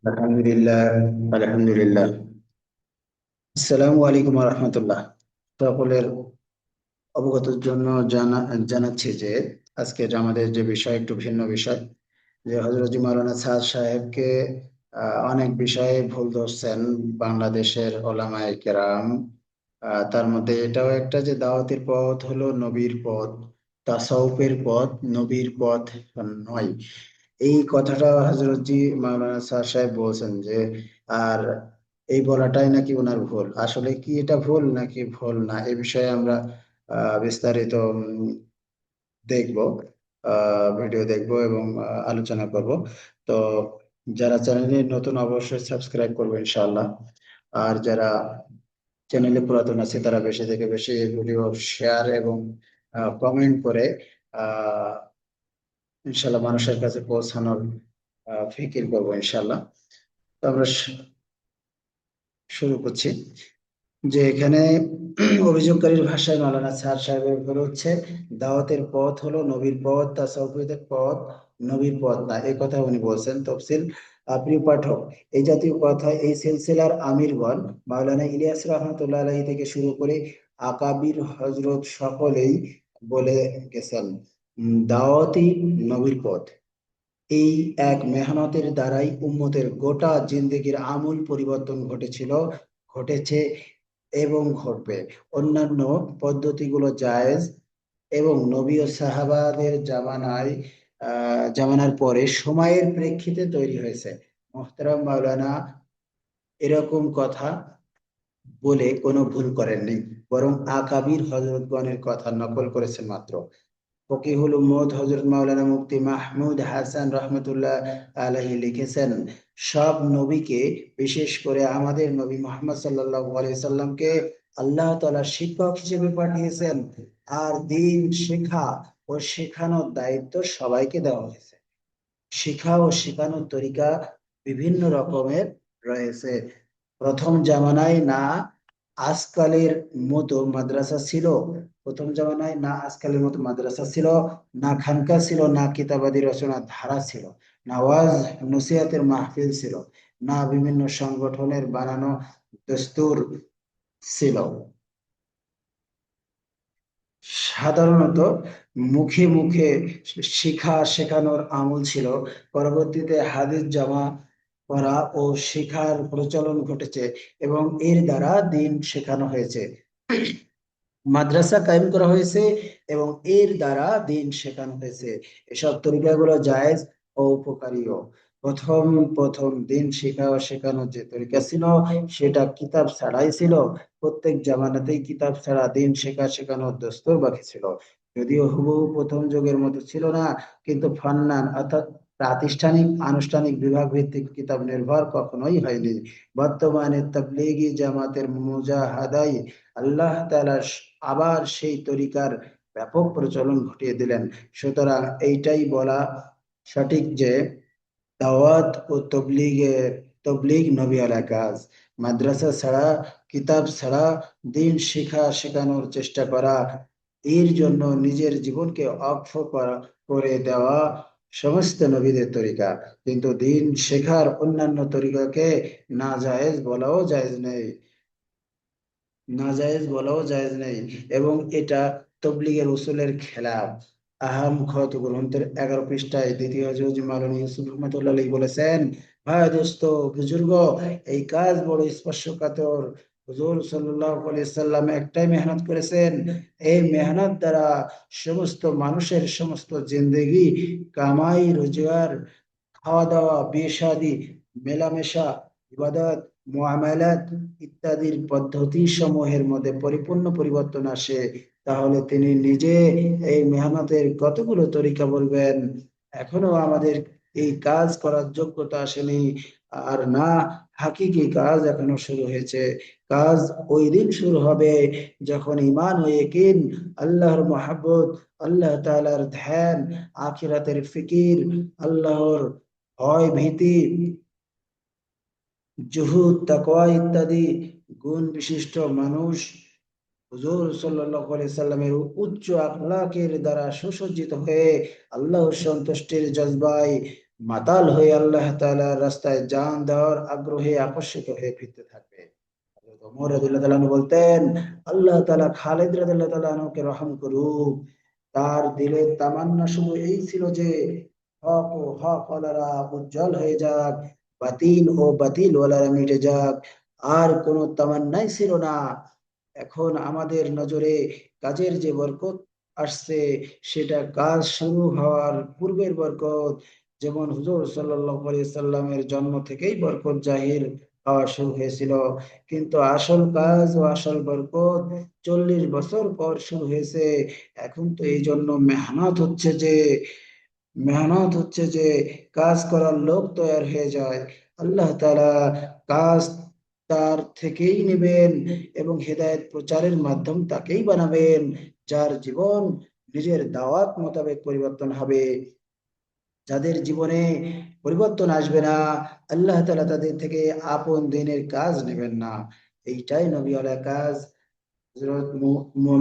আলহামদুলিল্লাহ। আলহামদুলিল্লাহ। আসসালামু আলাইকুম রহমতুল্লাহ। সকলের অবগতির জন্য জানাচ্ছি যে আজকের আমাদের যে বিষয় একটু ভিন্ন বিষয়, যে হযরত মাওলানা সাদ সাহেবকে অনেক বিষয়ে ভুল ধরছেন বাংলাদেশের ওলামায়ে কেরাম। তার মধ্যে এটাও একটা যে দাওয়াতের পথ হলো নবীর পথ, তাসাউফের পথ নবীর পথ নয়। এই কথাটা হযরত জি মাওলানা সাদ সাহেব বলছেন যে, আর এই বলাটাই নাকি ওনার ভুল। আসলে কি এটা ভুল নাকি ভুল না, এ বিষয়ে আমরা বিস্তারিত দেখব, ভিডিও দেখব এবং আলোচনা করব। তো যারা চ্যানেলে নতুন অবশ্যই সাবস্ক্রাইব করবে ইনশাআল্লাহ। আর যারা চ্যানেলে পুরাতন আছে তারা বেশি থেকে বেশি ভিডিও শেয়ার এবং কমেন্ট করে আহ ইনশাআল্লাহ মানুষের কাছে পৌঁছানোর ফিকির করবো ইনশাআল্লাহ। তো আমরা শুরু করছি যে এখানে অভিযোগকারীর ভাষায় মাওলানা স্যার সাহেবের বলা হচ্ছে দাওয়াতের পথ হলো নবীর পথ, তাসাউফের পথ নবীর পথ না, এই কথা উনি বলছেন। তফসিল প্রিয় পাঠক, এই জাতীয় কথা এই সিলসিলার আমিরগণ মাওলানা ইলিয়াস রহমতুল্লাহ আলাইহি থেকে শুরু করে আকাবির হজরত সকলেই বলে গেছেন, দাওয়াতি নবীর পথ। এই এক মেহনতের দ্বারাই উম্মতের গোটা জিন্দেগির আমূল পরিবর্তন ঘটেছিল, ঘটেছে এবং ঘটবে। অন্যান্য পদ্ধতিগুলো জায়েজ এবং নবী ও সাহাবাদের জামানার পরে সময়ের প্রেক্ষিতে তৈরি হয়েছে। মোহতারাম মাওলানা এরকম কথা বলে কোনো ভুল করেননি, বরং আকাবির হযরতগণের কথা নকল করেছেন মাত্র। ফকিহুল উম্মত হযরত মাওলানা মুফতি মাহমুদ হাসান রহমতুল্লাহ আলাইহি লিখেছেন, সব নবীকে, বিশেষ করে আমাদের নবী মুহাম্মদ সাল্লাল্লাহু আলাইহি সাল্লামকে আল্লাহ তাআলা শিক্ষক হিসেবে পাঠিয়েছেন। আর দ্বীন শেখা ও শেখানোর দায়িত্ব সবাইকে দেওয়া হয়েছে। শিক্ষা ও শেখানোর তরিকা বিভিন্ন রকমের রয়েছে। প্রথম জামানায় না আজকালের মতো মাদ্রাসা ছিল, প্রথম জামানায় না আজকালের মতো মাদ্রাসা ছিল, না খানকা ছিল, না কিতাবাদি রচনার ধারা ছিল, না ওয়াজ নসিহতের মাহফিল ছিল, না বিভিন্ন সংগঠনের বানানো দস্তুর ছিল। সাধারণত মুখে মুখে শিক্ষা শেখানোর আমল ছিল। পরবর্তীতে হাদিস জমা করা ও শিক্ষার প্রচলন ঘটেছে এবং এর দ্বারা দিন শেখানো হয়েছে। মাদ্রাসা কায়েম করা হয়েছে এবং এর দ্বারা দিন শেখানো হয়েছে। এসব তরিকাগুলো জায়েজ ও উপকারীও। প্রথম প্রথম দিন শেখা ও শেখানোর যে তরিকা ছিল সেটা কিতাব ছাড়াই ছিল। প্রত্যেক জামানাতেই কিতাব ছাড়া দিন শেখানোর দস্তুর বাকি ছিল। যদিও হুবহু প্রথম যুগের মতো ছিল না, কিন্তু ফান্নান অর্থাৎ প্রাতিষ্ঠানিক আনুষ্ঠানিক বিভাগ ভিত্তিক কিতাব নির্ভর কখনোই হয়নি। বর্তমানে তাবলীগি জামাতের মুজাহাদাই আল্লাহ তাআলা আবার সেই তরিকার ব্যাপক প্রচলন ঘটিয়ে দিলেন। সুতরাং এইটাই বলা সঠিক যে দাওয়াত ও তবলিগ নবীওয়ালা কাজ। মাদ্রাসা ছাড়া, কিতাব ছাড়া দিন শেখানোর চেষ্টা করা, এর জন্য নিজের জীবনকে অক্ষ করে দেওয়া সমস্ত নবীদের তরিকা। কিন্তু দিন শেখার অন্যান্য তরিকাকে নাজায়েজ বলাও জায়েজ নেই, নাজায়েজ বলাও জায়েজ নেই, এবং এটা তবলিগের উসুলের খেলাফ। আহম খত গ্রন্থের 11 পৃষ্ঠায় দ্বিতীয় হযরত মাওলানা ইউসুফ রহমতুল্লাহ আলাইহি বলেছেন, ভাই দোস্ত বুজুর্গ, এই কাজ বড় স্পর্শকাতর। হুজুর সাল্লাল্লাহু আলাইহি সাল্লাম একটাই মেহনত করেছেন, এই মেহনত দ্বারা সমস্ত মানুষের সমস্ত জিন্দেগি, কামাই রোজগার, খাওয়া দাওয়া, বিয়ে শাদী, মেলামেশা, ইবাদত, মুআমালাত ইত্যাদির পদ্ধতি সমূহের মধ্যে পরিপূর্ণ পরিবর্তন আসে। তাহলে তিনি নিজে এই মেহনতের কতগুলো তরিকা বলবেন। এখনো আমাদের এই কাজ করার যোগ্যতা আসেনি, আর না হাকিকি কাজ এখনো শুরু হয়েছে। কাজ ওই দিন শুরু হবে যখন ঈমান ও ইয়াকিন, আল্লাহর মহব্বত, আল্লাহ তাআলার ধ্যান, আখিরাতের ফিকির, আল্লাহর ভয় ভীতি, জুহুদ তাকওয়া ইত্যাদি গুণ বিশিষ্ট মানুষ হুজুর সাল্লাল্লাহু আলাইহি সাল্লামের উচ্চ আখলাকের দ্বারা সুসজ্জিত হয়ে আল্লাহর সন্তুষ্টির জজবায় মাতাল হয়ে আল্লাহ তাআলার রাস্তায় জান দেওয়ার আগ্রহে আকর্ষিত হয়ে ফিরতে থাকবে। হযরত ওমর রাদিয়াল্লাহু তাআলা আনহু বলতেন, আল্লাহ তাআলা খালিদ রাদিয়াল্লাহু তাআলা আনহুকে রহম করুক, তার দিলের তামান্না শুধু এই ছিল যে হক ও হক ওয়ালারা উজ্জ্বল হয়ে যাক, বাতিল ও বাতিল ওয়ালারা মিটে যাক, আর কোনো তামান্নাই ছিল না। এখন আমাদের নজরে কাজের যে বরকত আসছে, সেটা কাজ শুরু হওয়ার পূর্বের বরকত। যেমন হুজুর সাল্লাল্লাহু আলাইহি সাল্লামের জন্ম থেকেই বরকত জাহির হওয়া শুরু হয়েছিল, কিন্তু আসল কাজ ও আসল বরকত 40 বছর পর শুরু হয়েছে। এখন তো এই জন্য মেহনত হচ্ছে যে কাজ করার লোক তৈরি হয়ে যায়। আল্লাহ তাআলা কাজ তার থেকেই নেবেন এবং হেদায়েত প্রচারের মাধ্যম তাকেই বানাবেন, যার জীবন নিজের দাওয়াত মোতাবেক পরিবর্তন হবে। যাদের জীবনে পরিবর্তন আসবে না, আল্লাহ তাআলা তাদের থেকে আপন দিনের কাজ নেবেন না। এইটাই নবী ওয়ালা কাজ। হযরত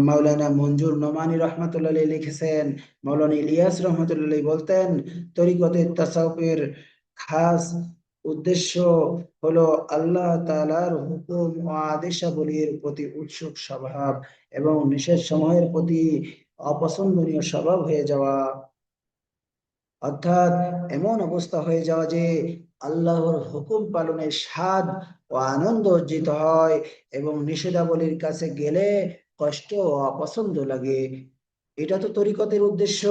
মাওলানা মঞ্জুর নোমানী রহমাতুল্লাহ আলাইহি লিখেছেন, মাওলানা ইলিয়াস রহমাতুল্লাহ আলাইহি বলতেন, তরিকতের তাসাউফের খাস উদ্দেশ্য হলো আল্লাহ তাআলার হুকুম ও আদেশাবলীর প্রতি উৎসুক স্বভাব এবং নিষেধ সমূহের প্রতি অপছন্দনীয় স্বভাব হয়ে যাওয়া। অর্থাৎ এমন অবস্থা হয়ে যাওয়া যে আল্লাহর হুকুম পালনের স্বাদ ও আনন্দ অর্জিত হয় এবং নিষেধাবলীর কাছে গেলে কষ্ট ও অপছন্দ লাগে। এটা তো তরিকতের উদ্দেশ্য।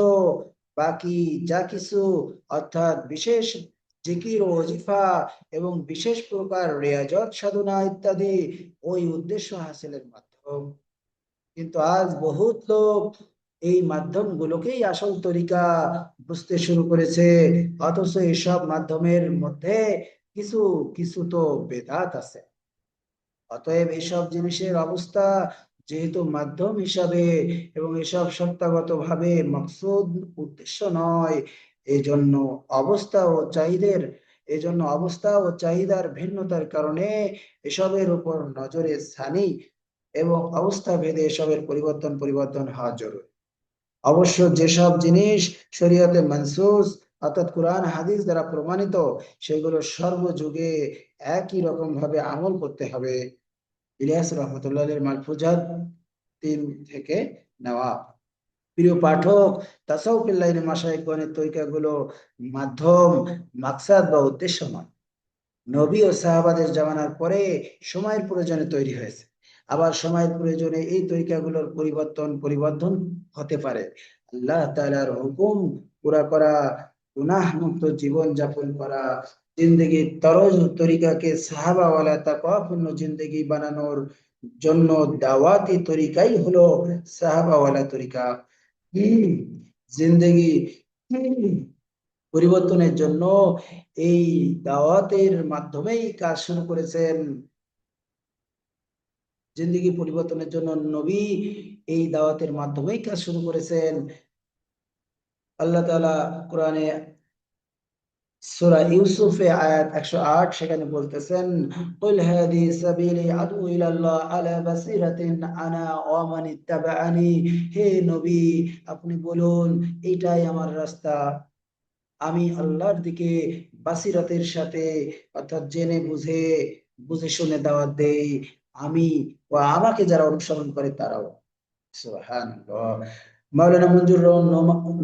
বাকি যা কিছু, অর্থাৎ বিশেষ জিকির ও ওজিফা এবং বিশেষ প্রকার রিয়াজত সাধনা ইত্যাদি, ওই উদ্দেশ্য হাসিলের মাধ্যম। কিন্তু আজ বহুত লোক এই মাধ্যমগুলোকেই আসল তরিকা বুঝতে শুরু করেছে, অথচ এসব মাধ্যমের মধ্যে কিছু কিছু তো বেদাত আছে। অতএব এসব জিনিসের অবস্থা যেহেতু মাধ্যম হিসাবে এবং এসব সত্তাগত ভাবে মকসুদ উদ্দেশ্য নয়, এজন্য অবস্থা ও চাহিদার ভিন্নতার কারণে এসবের উপর নজরে সানি এবং অবস্থা ভেদে এসবের পরিবর্তন হওয়া জরুরি। অবশ্য যেসব জিনিস শরীয়তে মানসুস, অর্থাৎ কোরআন হাদিস দ্বারা প্রমাণিত, সেগুলো সর্বযুগে একই রকম ভাবে আমল করতে হবে। ইলিয়াস রহমতুল্লাহ এর মালফুজাত 3 থেকে নেওয়া। প্রিয় পাঠক, তাসাউফুল লাইনে মাশায়েখগণের তরিকাগুলো মাধ্যম, মাকসাদ বা উদ্দেশ্য নয়। নবী ও সাহাবাদের জামানার পরে সময়ের প্রয়োজনে তৈরি হয়েছে। আবার সময়ের প্রয়োজনে এই তরিকাগুলোর পরিবর্ধন হতে পারে। আল্লাহ তাআলার হুকুম পুরা করা, গুনাহ মুক্ত জীবন যাপন করা, জিন্দেগির তরজ তরিকাকে সাহাবাওয়ালা তাকওয়াপূর্ণ জিন্দেগি বানানোর জন্য দাওয়াতি তরিকাই হলো সাহাবাওয়ালা তরিকা। হম জিন্দেগি পরিবর্তনের জন্য এই দাওয়াতের মাধ্যমেই কাজ শুরু করেছেন। জিন্দেগি পরিবর্তনের জন্য নবী এই দাওয়াতের মাধ্যমেই কাজ শুরু করেছেন। আল্লাহ তাআলা কোরআনে সূরা ইউসুফে আয়াত 108 সেখানে বলতেছেন, কুল হাদি সাবিলি আদু ইলাল্লাহ আলা বাসিরাতিন আনা ওয়া মান ইত্তাবাআনি। হে নবী, আপনি বলুন, এটাই আমার রাস্তা, আমি আল্লাহর দিকে বাসিরাতের সাথে, অর্থাৎ জেনে বুঝে, বুঝে শুনে দাওয়াত দেই, আমি ও আমাকে যারা অনুসরণ করে তারাও। সুবহানাল্লাহ। মাওলানা মঞ্জুর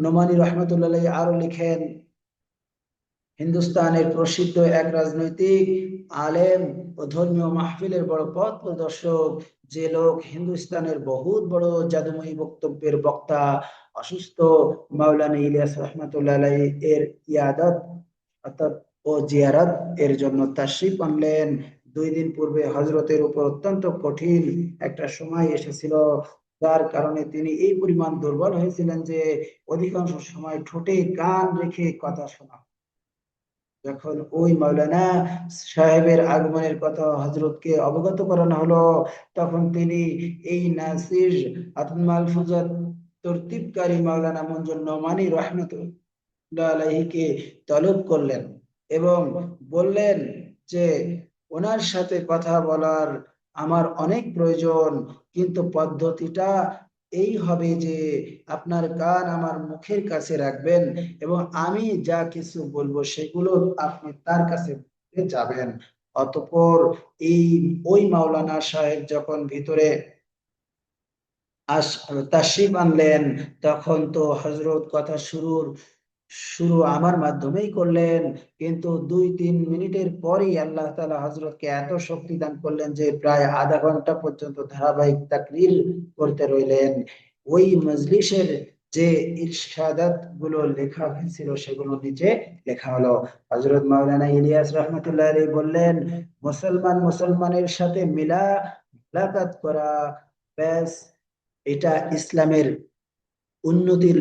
নোমানী রহমতুল্লাহ আলাইহি আরো লিখেন, হিন্দুস্তানের প্রসিদ্ধ এক রাজনৈতিক আলেম ও ধর্মীয় মাহফিলের বড় পথ প্রদর্শক, যে লোক হিন্দুস্তানের বহুত বড় জাদুময়ী বক্তব্যের বক্তা, অসুস্থ মাওলানা ইলিয়াস রহমতুল্লাহ আলাইহি এর ইয়াদাত অর্থাৎ ও জিয়ারাত এর জন্য তাশরিফ আনলেন। 2 দিন পূর্বে হজরতের উপর অত্যন্ত কঠিন একটা সময় এসেছিল, যার কারণে তিনি এই পরিমাণ দুর্বল হয়েছিলেন যে অধিকাংশ সময় ঠোঁটে কান রেখে কথা শোনা। যখন ওই মাওলানা সাহেবের আগমনের কথা হযরতকে অবগত করানো হলো, তখন তিনি এই নাসির মালফুজাত তরতিবকারী মাওলানা মঞ্জুর নোমানী রহমতুল্লাহ আলাইহিকে তলব করলেন এবং বললেন যে ওনার সাথে কথা বলার আমার অনেক প্রয়োজন, কিন্তু পদ্ধতিটা এই হবে যে আপনার কান আমার মুখের কাছে রাখবেন এবং আমি যা কিছু বলবো সেগুলো আপনি তার কাছে বলে যাবেন। অতঃপর এই ওই মাওলানা সাহেব যখন ভিতরে আস তাশরিফ আনলেন, তখন তো হজরত কথা শুরু আমার মাধ্যমেই করলেন। কিন্তু 2-3 মিনিটের পরেই আল্লাহ তাআলা হজরতকে এত শক্তি দান করলেন যে প্রায় আধা ঘন্টা পর্যন্ত ধারাবাহিক তাকরীর করতে রইলেন। ওই মজলিসের যে ইরশাদাত গুলো লেখা হয়েছিল সেগুলো নিচে লেখা হলো। হযরত মাওলানা ইলিয়াস রাহমাতুল্লাহ আলাইহি বললেন, মুসলমান মুসলমানের সাথে মুলাকাত করা, ব্যাস, এটা ইসলামের উন্নতির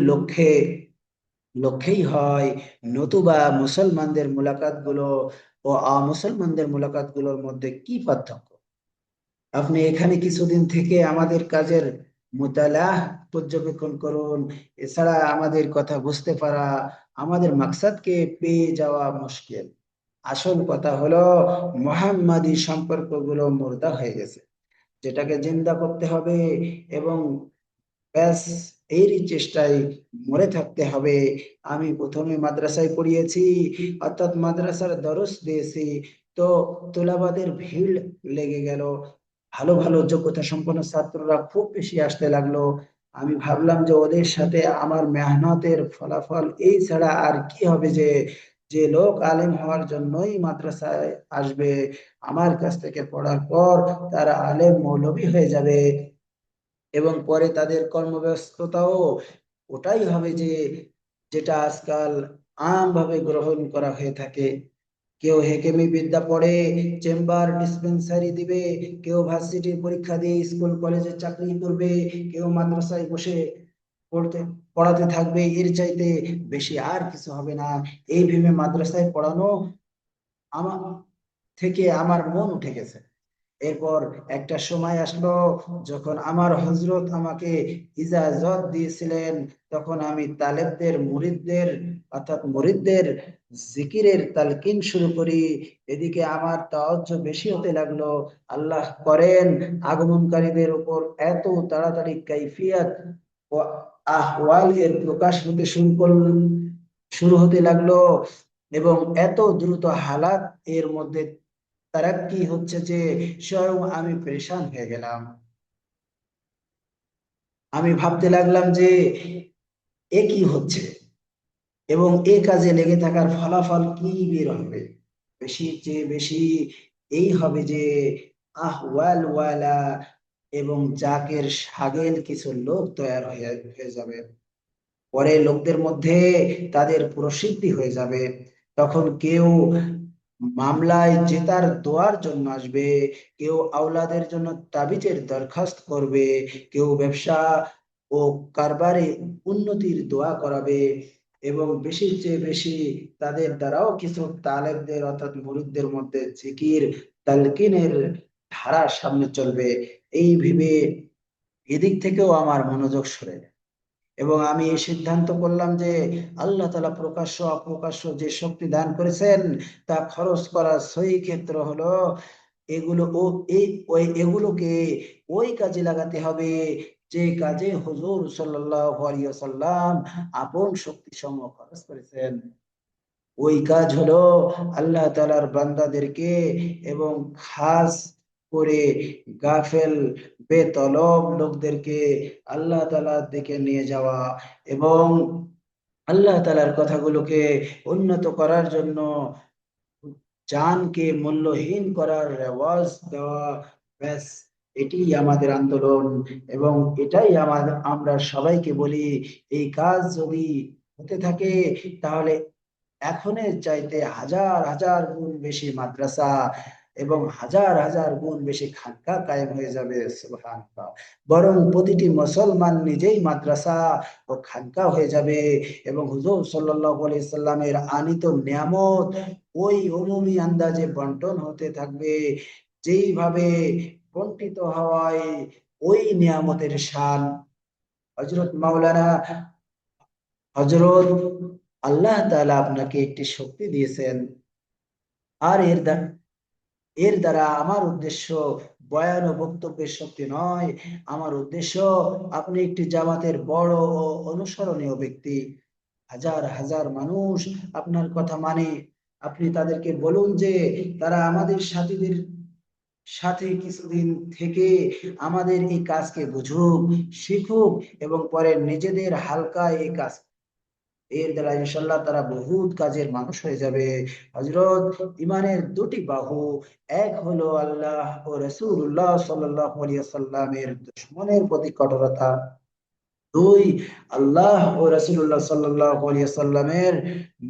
লক্ষ্যেই হয়। নতুবা মুসলমানদের মুলাকাত গুলো ও মুসলমানদের মুলাকাত গুলোর মধ্যে কি পার্থক্য? আপনি এখানে কিছুদিন থেকে আমাদের কাজের মুতালাহ পর্যবেক্ষণ করুন। এছাড়া আমাদের কথা বুঝতে পারা, আমাদের মাকসাদকে পেয়ে যাওয়া মুশকিল। আসল কথা হলো মোহাম্মদী সম্পর্কগুলো মুর্দা হয়ে গেছে, যেটাকে জিন্দা করতে হবে। এবং ব্যাস, এরই চেষ্টায় মরে থাকতে হবে। আমি প্রথমে মাদ্রাসায় পড়িয়েছি, অর্থাৎ মাদ্রাসার দরস দিয়েছি। তো তোলাবাদের ভিড় লেগে গেল, ভালো ভালো যোগ্যতা সম্পন্ন ছাত্ররা খুব বেশি আসতে লাগলো। আমি ভাবলাম যে ওদের সাথে আমার মেহনতের ফলাফল এই ছাড়া আর কি হবে, যে যে লোক আলেম হওয়ার জন্যই মাদ্রাসায় আসবে, আমার কাছ থেকে পড়ার পর তারা আলেম মৌলবী হয়ে যাবে। এবং পরে তাদের কর্মব্যস্ততাও ওটাই হবে যে যেটা আজকাল আমভাবে গ্রহণ করা হয়ে থাকে। কেউ হেকেমি বিদ্যা পড়ে চেম্বার ডিসপেন্সারি দিবে, কেউ ভার্সিটির পরীক্ষা দিয়ে স্কুল কলেজে চাকরি করবে, কেউ মাদ্রাসায় বসে পড়তে পড়াতে থাকবে। এর চাইতে বেশি আর কিছু হবে না। এই ভেবে মাদ্রাসায় পড়ানো আমার থেকে আমার মন উঠে গেছে। এরপর একটা সময় আসলো যখন আমার হযরত আমাকে ইজাজত দিয়েছিলেন, তখন আমি তালেবদের মুরিদদের, অর্থাৎ মুরিদদের জিকিরের তালকিন শুরু করি। এদিকে আমার তাওয়াজ্জুহ বেশি হতে লাগলো। আল্লাহ করেন আগমনকারীদের উপর এত তাড়াতাড়ি কাইফিয়াত ও আহওয়াল এর প্রকাশ হতে শুরু হতে লাগলো, এবং এত দ্রুত হালাত এর মধ্যে তারাক্কি হচ্ছে যে স্বয়ং আমি পরেশান হয়ে গেলাম। আমি ভাবতে লাগলাম যে এ কি হচ্ছে, এবং এ কাজে লেগে থাকার ফলাফল কি বের হবে। বেশির চেয়ে বেশি এই হবে যে আহওয়াল ওয়ালা এবং জাকের সাগেল কিছু লোক তৈরি হয়ে যাবে। পরে লোকদের মধ্যে তাদের প্রসিদ্ধি হয়ে যাবে। তখন কেউ মামলায় জেতার দোয়ার জন্য আসবে, কেউ আওলাদের জন্য তাবিজের দরখাস্ত করবে, কেউ ব্যবসা ও কারবারে উন্নতির দোয়া করাবে। এবং বেশির চেয়ে বেশি তাদের দ্বারাও কিছু তালেবদের, অর্থাৎ মুরিদদের মধ্যে জিকির তালকিনের ধারা সামনে চলবে। এই ভেবে এদিক থেকেও আমার মনোযোগ সরে যায়। এবং আমি এই সিদ্ধান্ত করলাম যে আল্লাহ তাআলা প্রকাশ্য অপ্রকাশ্য যে শক্তি দান করেছেন তা খরচ করার সহি ক্ষেত্র হলো এগুলো ও এই ওই এগুলোকে ওই কাজে লাগাতে হবে যে কাজে হুজুর সাল্লাল্লাহু আলাইহি ওয়াসাল্লাম আপন শক্তি সমূহ খরচ করেছেন। ওই কাজ হলো আল্লাহ তাআলার বান্দাদেরকে এবং খাস করে গাফেল বেতলব লোকদেরকে আল্লাহ তাআলার দিকে নিয়ে যাওয়া, এবং আল্লাহ তাআলার কথাগুলোকে উন্নত করার জন্য জানকে মূল্যহীন করার রেওয়াজ দেওয়া। ব্যাস, এটি আমাদের আন্দোলন। এবং এটাই আমরা সবাইকে বলি, এই কাজ যদি হতে থাকে তাহলে এখনের চাইতে হাজার হাজার গুণ বেশি মাদ্রাসা এবং হাজার হাজার গুণ বেশি খানকা কায়েম হয়ে যাবে। সুবহানাল্লাহ। বরং প্রতিটি মুসলমান নিজেই মাদ্রাসা ও খানকা হয়ে যাবে, এবং হুজুর সাল্লাল্লাহু আলাইহি সাল্লামের আনিত নিয়ামত ওই অনুমি আন্দাজে বন্টন হতে থাকবে। যেইভাবে বন্টিত হওয়ায় ওই নিয়ামতের শান হযরত মাওলানা, হযরত আল্লাহ তাআলা আপনাকে একটি শক্তি দিয়েছেন, আর এর দ্বারা আমার উদ্দেশ্য বয়ান ও বক্তব্যের শক্তি নয়, আমার উদ্দেশ্য আপনি একটি জামাতের বড় ও অনুসরণীয় ব্যক্তি। হাজার হাজার মানুষ আপনার কথা মানে, আপনি তাদেরকে বলুন যে তারা আমাদের সাথীদের সাথে কিছুদিন থেকে আমাদের এই কাজকে বুঝুক, শিখুক এবং পরে নিজেদের হালকা এই কাজ, এর দ্বারা ইনশাল্লাহ তারা বহুত কাজের মানুষ হয়ে যাবে। হযরত, ইমানের দুটি বাহু, এক হলো আল্লাহ ও রাসূলুল্লাহ সাল্লাল্লাহু আলাইহি ওয়াসাল্লামের দুশমনের প্রতি কঠোরতা, দুই, আল্লাহ ও রাসূলুল্লাহ সাল্লাল্লাহু আলাইহি ওয়াসাল্লামের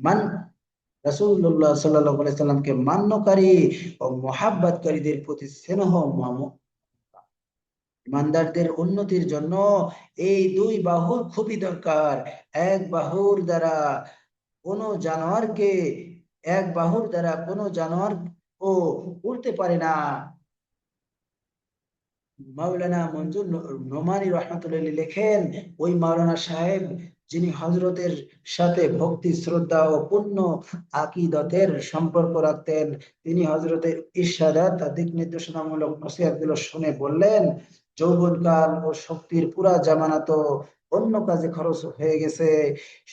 মান রাসূলুল্লাহ সাল্লাল্লাহু আলাইহি ওয়াসাল্লামকে মান্যকারী ও মুহাব্বতকারীদের প্রতি স্নেহ মমতা। ইমানদারদের উন্নতির জন্য এই দুই বাহুর খুবই দরকার। এক বাহুর দ্বারা কোনো জানোয়ারকে এক বাহুর দ্বারা কোনো জানোয়ার ও উড়তে পারে না। মাওলানা মঞ্জুর নোমানী রহমতুল্লাহ লেখেন, ওই মাওলানা সাহেব যিনি হজরতের সাথে ভক্তি শ্রদ্ধা ও পূর্ণ আকিদতের সম্পর্ক রাখতেন, তিনি হজরতের ইরশাদাত দিক নির্দেশনামূলক নসিহতগুলো শুনে বললেন, যৌবনকাল ও শক্তির পুরা জামানা তো অন্য কাজে খরচ হয়ে গেছে,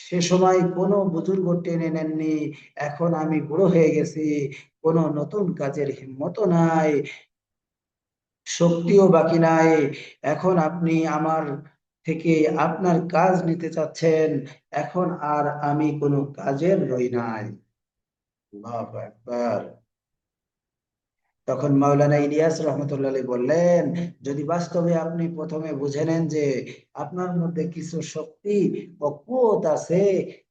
সে সময় কোনো বুজুর্গ টেনে নেননি, এখন আমি বুড়ো হয়ে গেছি, কোনো নতুন কাজের হিম্মতও নাই, শক্তিও বাকি নাই, এখন আপনি আমার থেকে আপনার কাজ নিতে চাচ্ছেন, এখন আর আমি কোনো কাজের রই নাই। আল্লাহু আকবার। তখন মাওলানা ইলিয়াস রহমতুল্লাহ আলাইহি বললেন, যদি বাস্তবে আপনি প্রথমে বুঝে নেন যে আপনার মধ্যে কিছু শক্তি ও কুওত আছে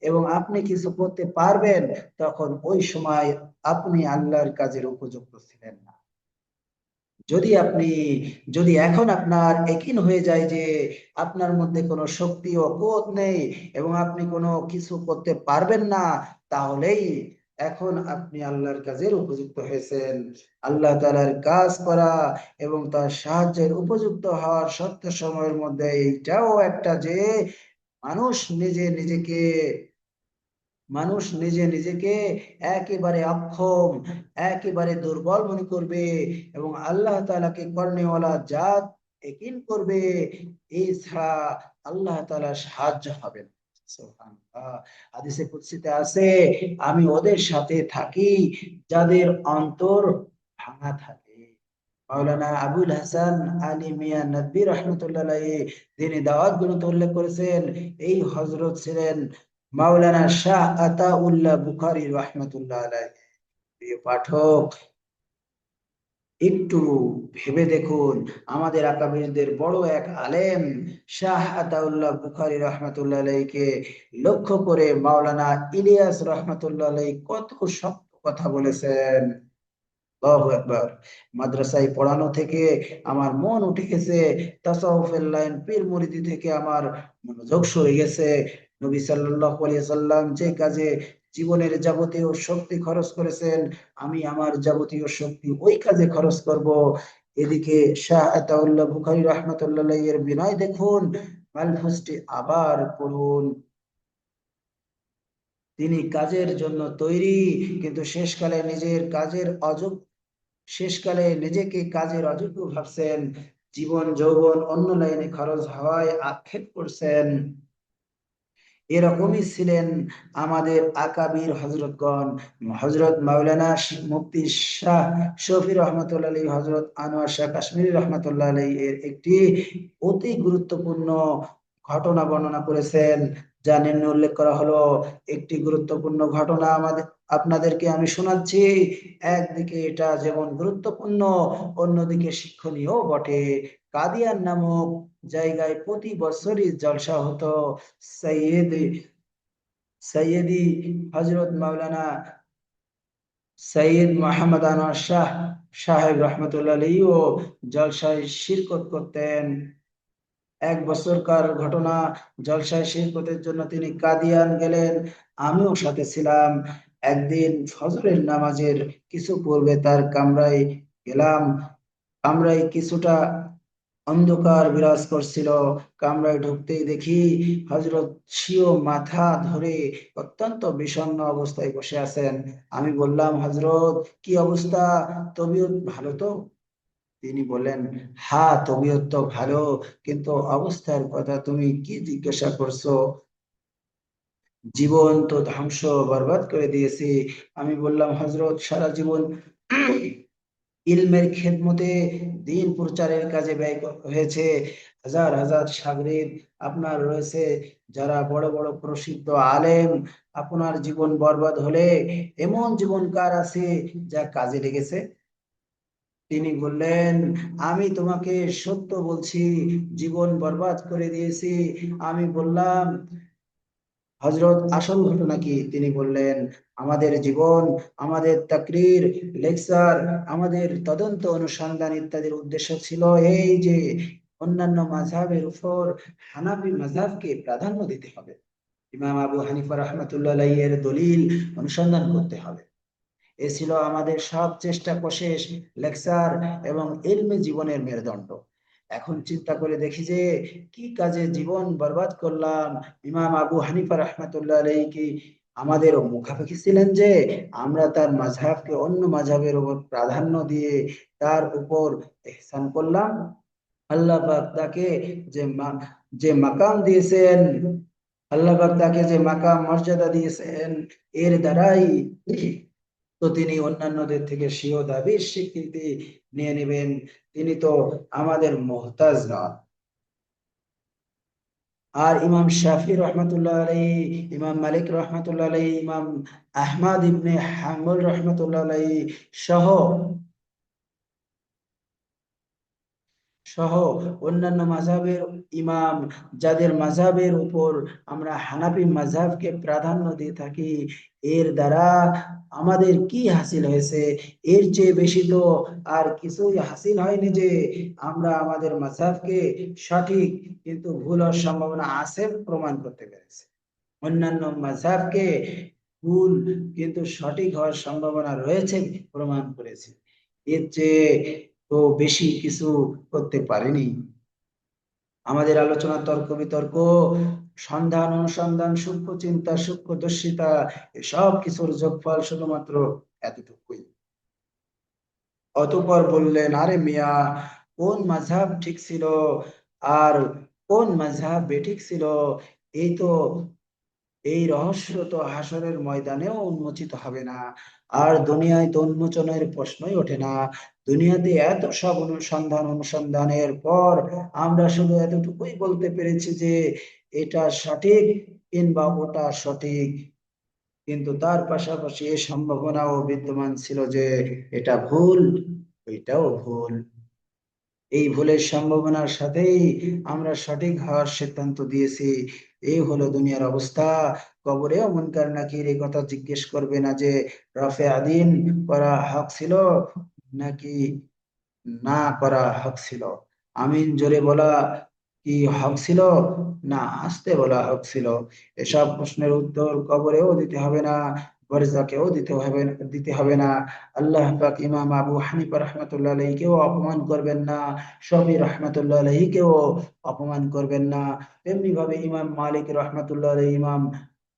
এবং আপনি কিছু করতে পারবেন, তখন ওই সময় আপনি আল্লাহর কাজের উপযুক্ত ছিলেন না। যদি এখন আপনার একিন হয়ে যায় যে আপনার মধ্যে কোনো শক্তি ও কুওত নেই এবং আপনি কোনো কিছু করতে পারবেন না, তাহলেই এখন আপনি আল্লাহর কাজের উপযুক্ত হয়েছেন। আল্লাহ তাআলার কাজ করা এবং তার সাহায্যের উপযুক্ত হওয়ার শর্ত সময়ের মধ্যে এইটাও একটা যে মানুষ নিজে নিজেকে মানুষ নিজে নিজেকে একেবারে অক্ষম, একেবারে দুর্বল মনে করবে এবং আল্লাহ তাআলাকে করনেওয়ালা জাত একিন করবে, এছাড়া আল্লাহ তাআলার সাহায্য হবে না। সুবহানাল্লাহ। হাদিসে কুদসিতে আছে, আমি ওদের সাথে থাকি যাদের অন্তর ভাঙা থাকে। মাওলানা আবুল হাসান আলী মিয়া নদভী রহমতুল্লাহ আলাইহি তিনি দাওয়াত গ্রন্থে উল্লেখ করেছেন, এই হযরত ছিলেন মাওলানা শাহ আতাউল্লাহ বুখারী রহমতুল্লাহ আলাইহি। প্রিয় পাঠক, একটু ভেবে দেখুন, আমাদের আকাবিরদের বড় এক আলেম শাহ আতাউল্লাহ বুখারী রহমতুল্লাহ আলাইহিকে লক্ষ্য করে মাওলানা ইলিয়াস রহমতুল্লাহ আলাইহি কত শক্ত কথা বলেছেন। আল্লাহু আকবার। মাদ্রাসায় পড়ানো থেকে আমার মন উঠে গেছে, তাসাউফের লাইন পীর মুরিদি থেকে আমার মনোযোগ সরে গেছে। নবী সাল্লাল্লাহু আলাইহি সাল্লাম যে কাজে জীবনের যাবতীয় শক্তি খরচ করেছেন, আমি আমার যাবতীয় শক্তি ওই কাজে খরচ করব। এদিকে শাহ আতাউল্লাহ বুখারী রাহমাতুল্লাহ আলাইহি এর বিনয় দেখুন, মালফুজটি আবার পড়ুন। তিনি কাজের জন্য তৈরি, কিন্তু শেষকালে নিজেকে কাজের অযোগ্য ভাবছেন, জীবন যৌবন অন্য লাইনে খরচ হওয়ায় আক্ষেপ করছেন। এরকমই ছিলেন আমাদের আকাবির হযরতগণ। হযরত মাওলানা মুফতি শাহ শফি রহমতুল্লাহ আলাইহি, হযরত আনোয়ার শাহ কাশ্মীরি রহমতুল্লাহ আলাইহি এর একটি অতি গুরুত্বপূর্ণ ঘটনা বর্ণনা করেছেন, যা নিম্নে উল্লেখ করা হলো। একটি গুরুত্বপূর্ণ ঘটনা আপনাদেরকে আমি শোনাচ্ছি। একদিকে এটা যেমন গুরুত্বপূর্ণ, অন্যদিকে শিক্ষণীয় বটে। কাদিয়ান নামক জায়গায় প্রতি বছরই জলসা হতো। সৈয়দ সৈয়দি হজরত মাওলানা সৈয়দ মোহাম্মদ আনোয়ার শাহ সাহেব রহমতুল্লাহ আলাইহিও জলসায় শিরকত করতেন। এক বছরকার ঘটনা, জলসায় শিরকতের জন্য তিনি কাদিয়ান গেলেন, আমিও সাথে ছিলাম। একদিন ফজরের নামাজের কিছু পূর্বে তার কামরায় গেলাম। কামরায় কিছুটা অন্ধকার বিরাজ করছিল। কামরায় ঢুকতেই দেখি হযরত স্বীয় মাথা ধরে অত্যন্ত বিষণ্ণ অবস্থায় বসে আছেন। আমি বললাম, হযরত কি অবস্থা, তবিয়ত ভালো তো? তিনি বললেন, হ্যাঁ তবিয়ত তো ভালো, কিন্তু অবস্থার কথা তুমি কি জিজ্ঞাসা করছো? জীবন তো ধ্বংস, বরবাদ করে দিয়েছি। আমি বললাম, হজরত সারা জীবন ইলমের খেদমতে, দিন প্রচারের কাজে হয়েছে। হাজার হাজার সাগরিদ আপনার রয়েছে, যারা বড় বড় প্রসিদ্ধ আলেম। আপনার জীবন বরবাদ হলে এমন জীবন কার আছে যা কাজে লেগেছে? তিনি বললেন, আমি তোমাকে সত্য বলছি, জীবন বরবাদ করে দিয়েছি। আমি বললাম, হজরত আসল ঘটনা কি? তিনি বললেন, আমাদের জীবন, আমাদের তাকরির, লেকচার, আমাদের তদন্ত অনুসন্ধান ইত্যাদির উদ্দেশ্য ছিল এই যে অন্যান্য মাযহাবের উপর হানাফি মাযহাবকে প্রাধান্য দিতে হবে, ইমাম আবু হানিফা রাহমাতুল্লাহ আলাইহি এর দলিল অনুসন্ধান করতে হবে। এ ছিল আমাদের সব চেষ্টা কোশেশ, লেকচার এবং ইলমি জীবনের মেরুদণ্ড। এখন চিন্তা করে দেখি যে কি কাজে জীবন বরবাদ করলাম। ইমাম আবু হানিফা রাহমাতুল্লাহ আলাইহি কি আমাদের মুখাপেক্ষী ছিলেন যে আমরা তার মাযহাবকে অন্য মাযহাবের উপর প্রাধান্য দিয়ে তার উপর ইহসান করলাম? আল্লাহ পাক তাকে যে যে মাকাম দিয়েছেন, আল্লাহ পাক তাকে যে মাকাম মর্যাদা দিয়েছেন, এর দ্বারাই তো তিনি অন্যান্যদের থেকে স্বীয় দাবির স্বীকৃতি নিয়ে নেবেন। তিনি তো আমাদের মোহতাজ নন। আর ইমাম শাফি রহমতুল্লাহ আলাইহি, ইমাম মালিক রহমতুল্লাহ আলাইহি, ইমাম আহমদ ইবনে হাম্বল রহমতুল্লাহ আলাইহি সহ সহ অন্যান্য মাযহাবের ইমাম, যাদের মাযহাবের উপর আমরা হানাফি মাযহাবকে প্রাধান্য দিয়ে থাকি, এর দ্বারা আমাদের কি হাসিল হয়েছে? এর চেয়ে বেশি তো আর কিছুই হাসিল হয়নি যে আমরা আমাদের মাযহাবকে সঠিক কিন্তু ভুল হওয়ার সম্ভাবনা আছে প্রমাণ করতে পেরেছি। অন্যান্য মাযহাবকে ভুল কিন্তু সঠিক হওয়ার সম্ভাবনা রয়েছে প্রমাণ করেছি। এর চেয়ে তো বেশি কিছু করতে পারেনি। আমাদের আলোচনা, তর্ক বিতর্ক, সন্ধান অনুসন্ধান, সূক্ষ্ম চিন্তা, সূক্ষ্ম দর্শিতা, এসব কিছুর যোগফল শুধুমাত্র এতটুকুই। অতঃপর বললেন, আরে মিয়া, কোন মাযহাব ঠিক ছিল আর কোন মাযহাব বেঠিক ছিল, এই তো এই রহস্য তো হাসরের ময়দানেও উন্মোচিত হবে না। আর দুনিয়ায় তো উন্মোচনের প্রশ্নই ওঠে না। দুনিয়াতে এত সব অনুসন্ধানের পর আমরা শুধু এতটুকুই বলতে পেরেছি যে এটা সঠিক কিংবা ওটা সঠিক, কিন্তু তার পাশাপাশি এই সম্ভাবনাও বিদ্যমান ছিল যে এটা ভুল, ওইটাও ভুল। এই ভুলের সম্ভাবনার সাথেই আমরা সঠিক হওয়ার সিদ্ধান্ত দিয়েছি। এই হলো দুনিয়ার অবস্থা। কবরেও মুনকার নাকির এই কথা জিজ্ঞেস করবে না যে রফে আদিন করা হক ছিল নাকি না করা হক ছিল, আমিন জোরে বলা কি হক ছিল না আস্তে বলা হক ছিল। এসব প্রশ্নের উত্তর কবরেও দিতে হবে না, বরজাকেও দিতে হবে না। আল্লাহ পাক ইমাম আবু হানিফা রহমতুল্লাহ আলাইহিকেও অপমান করবেন না, শফি রহমতুল্লাহ আলাইহিকেও অপমান করবেন না। তেমনি ভাবে ইমাম মালিক রহমতুল্লাহ আলাইহি, ইমাম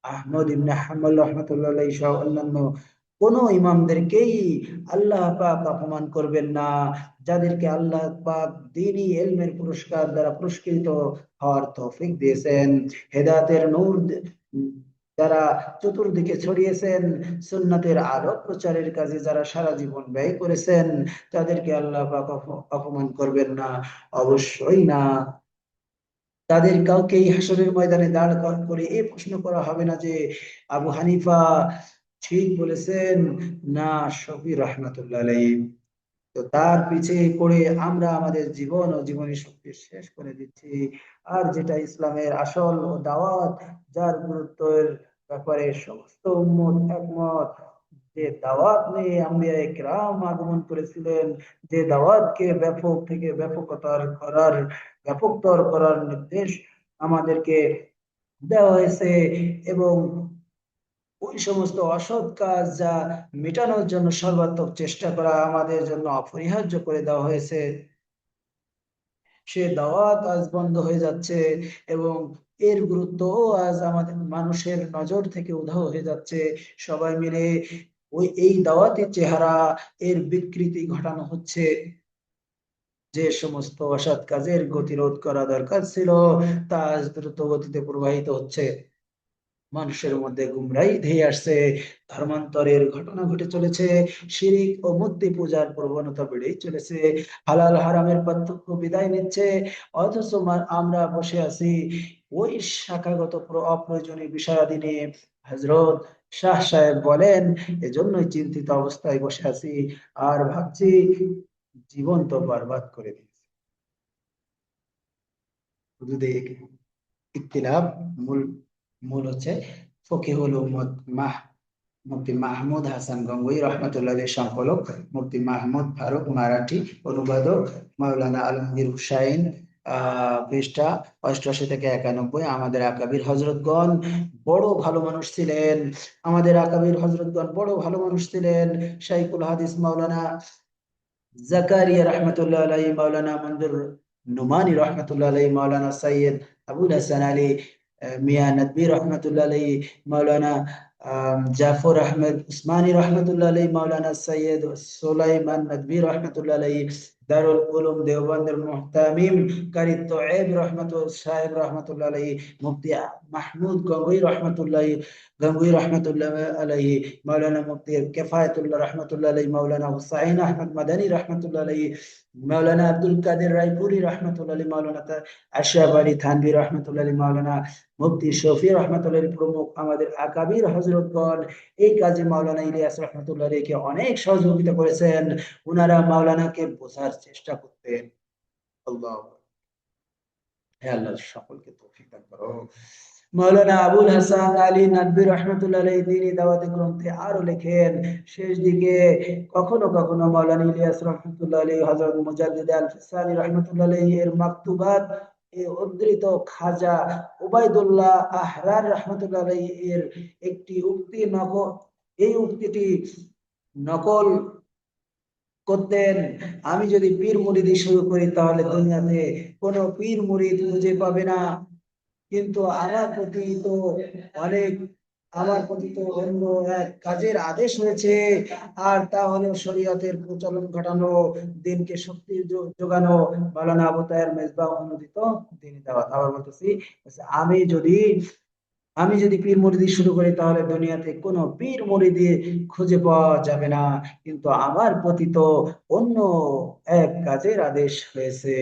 আহমদ ইবনে হাম্বল রহমতুল্লাহ আলাইহি সহ অন্যান্য কোন ইমামদেরকেই আল্লাহ পাক অপমান করবেন না, যাদেরকে আল্লাহ পাক দ্বীনি ইলমের পুরস্কার দ্বারা পুরস্কৃত হওয়ার তৌফিক দিয়েছেন, হেদায়েতের নূর যারা চতুর্দিকে ছড়িয়েছেন, সুন্নাতের আলো প্রচারের কাজে যারা সারা জীবন ব্যয় করেছেন, তাদেরকে আল্লাহ পাক অপমান করবেন না? অবশ্যই না। তাদের কাউকেই হাসরের ময়দানে দাঁড় করে এই প্রশ্ন করা হবে না যে আবু হানিফা ঠিক বলেছেন না শফি রহমতুল্লাহ আলাইহি। তো তার পিছে পড়ে আমরা আমাদের জীবন ও জীবনী শক্তি শেষ করে দিচ্ছি। আর যেটা ইসলামের আসল ও দাওয়াত, যার গুরুত্বের ব্যাপারে সমস্ত উম্মত একমত, যে দাওয়াত নিয়ে আম্বিয়া কিরাম আগমন করেছিলেন, যে দাওয়াতকে ব্যাপক থেকে ব্যাপকতর করার নির্দেশ আমাদেরকে দেওয়া হয়েছে, এবং ওই সমস্ত অসৎ কাজ যা মেটানোর জন্য সর্বাত্মক চেষ্টা করা আমাদের জন্য অপরিহার্য করে দেওয়া হয়েছে, সে দাওয়াত আজ বন্ধ হয়ে যাচ্ছে, এবং এর গুরুত্ব আজ আমাদের মানুষের নজর থেকে উধাও হয়ে যাচ্ছে। সবাই মিলে এই দাওয়াতের চেহারা, এর বিকৃতি ঘটানো হচ্ছে। যে সমস্ত অসৎ কাজের গতিরোধ করা দরকার ছিল তা আজ দ্রুত গতিতে প্রবাহিত হচ্ছে। মানুষের মধ্যে গুমরাহি ধেয়ে আসছে, ধর্মান্তরের ঘটনা ঘটে চলেছে, শিরিক ও মূর্তি পূজার প্রবণতা বেড়েই চলেছে, হালাল হারামের পার্থক্য বিদায় নিচ্ছে। অথচ আমরা বসে আছি ওই শাখাগত অপ্রয়োজনীয় বিষয়াদি নিয়ে। হযরত শাহ সাহেব বলেন, এজন্যই চিন্তিত অবস্থায় বসে আছি আর ভাবছি জীবন তো বরবাদ করে দিয়েছে। হুদুদে ইখতিলাফ মূল মূল হচ্ছে ফকিহুল উম্মত মুফতি মাহমুদ হাসান গঙ্গুই রহমতুল্লাহ সংকলক, মুফতি মাহমুদ ফারুক মারাঠি অনুবাদক, মাওলানা আলমগীর হুসাইন, পৃষ্ঠা 88 থেকে 91। আমাদের আকাবির হযরতগণ বড় ভালো মানুষ ছিলেন, আমাদের আকাবির হযরতগণ বড় ভালো মানুষ ছিলেন। শাইখুল হাদিস মাওলানা জাকারিয়া রহমতুল্লাহ আলাইহি, মাওলানা মঞ্জুর নুমানি রহমতুল্লাহ আলাইহি, মাওলানা সৈয়দ আবুল হাসান আলী মিয়া নদভী রহমতুল্লাহ আলাইহি, মাওলানা জাফর আহমেদ উসমানী রহমতুল্লাহ আলাইহি, মাওলানা সৈয়দ সুলাইমান নদভী রহমতুল্লাহ আলাইহি, দারুল উলুম দেওবন্দের মুহতামিম কারি তোয়েব সাহেব রহমতুল্লাহ আলাইহি, মুফতি মাহমুদ গঙ্গুই রহমতুল্লাহ আলাইহি, মাওলানা মুফতি কিফায়াতুল্লাহ রহমতুল্লাহ আলাইহি, মাওলানা হুসাইন আহমদ মাদানী রহমতুল্লাহ আলাইহি, মাওলানা আব্দুল কাদের রায়পুরি রহমতুল্লাহ আলাইহি, মাওলানা আশরাফ আলী থানভী রহমতুল্লাহ আলাইহি, মাওলানা মুফতি শফি রহমতুল্লাহ আলাইহি প্রমুখ আমাদের আকাবির হযরতগণ এই কাজে মাওলানা ইলিয়াস রহমতুল্লাহ আলাইহিকে অনেক সহযোগিতা করেছেন। ওনারা মাওলানাকে বোঝার চেষ্টা করতেন। আল্লাহ, হে আল্লাহ সকলকে তৌফিক দান করো। মাওলানা আবুল হাসান আলী নদভী রহমতুল্লাহ আলাইহি তিনি দাওয়াতি গ্রন্থে আরো লেখেন, শেষ দিকে কখনো কখনো মাওলানা ইলিয়াস রহমতুল্লাহ আলাইহি, হযরত মুজাদ্দিদ আল ফিসানি রহমতুল্লাহ আলাইহি এর মাকতুবাত এ উদ্ধৃত খাজা উবাইদুল্লাহ আহরার রহমতুল্লাহ আলাইহি এর একটি উক্তি নকল, এই উক্তিটি নকল করতেন, আমি যদি পীর মুরিদি শুরু করি তাহলে দুনিয়াতে কোনো পীর মুরিদ খুঁজে পাবে না। কিন্তু অনেক আমার প্রতি তো অন্য এক কাজের আদেশ হয়েছে, আর তা হলো শরীয়তের প্রচলন ঘটানো, দিনকে শক্তি যোগানো। মাওলানা আবু তাহের মেজবাহ অনুদিত দিনী দাওয়াত। আবার বলতেছি, আমি যদি আমি যদি পীর মুরিদি শুরু করি তাহলে দুনিয়াতে কোনো পীর মুরিদি খুঁজে পাওয়া যাবে না। কিন্তু আমার প্রতি তো অন্য এক কাজের আদেশ হয়েছে,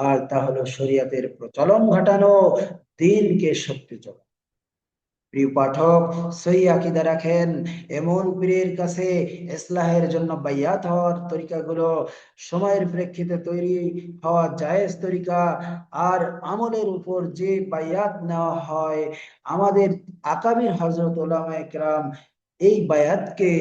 আর তা হলো শরীয়তের প্রচলন ঘটানো, দিনকে শক্তি যোগানো। প্রিয় পাঠক, সহি আকীদা রাখেন, এমন পীরের কাছে ইসলাহের জন্য বাইয়াত হওয়ার তরিকাগুলো সময়ের প্রেক্ষিতে তৈরি হওয়া জায়েজ তরিকা। আর আমলের উপর যে বাইয়াত নেওয়া হয়, আমাদের আকাবির হযরত উলামায়ে কেরাম এই বায়াতকে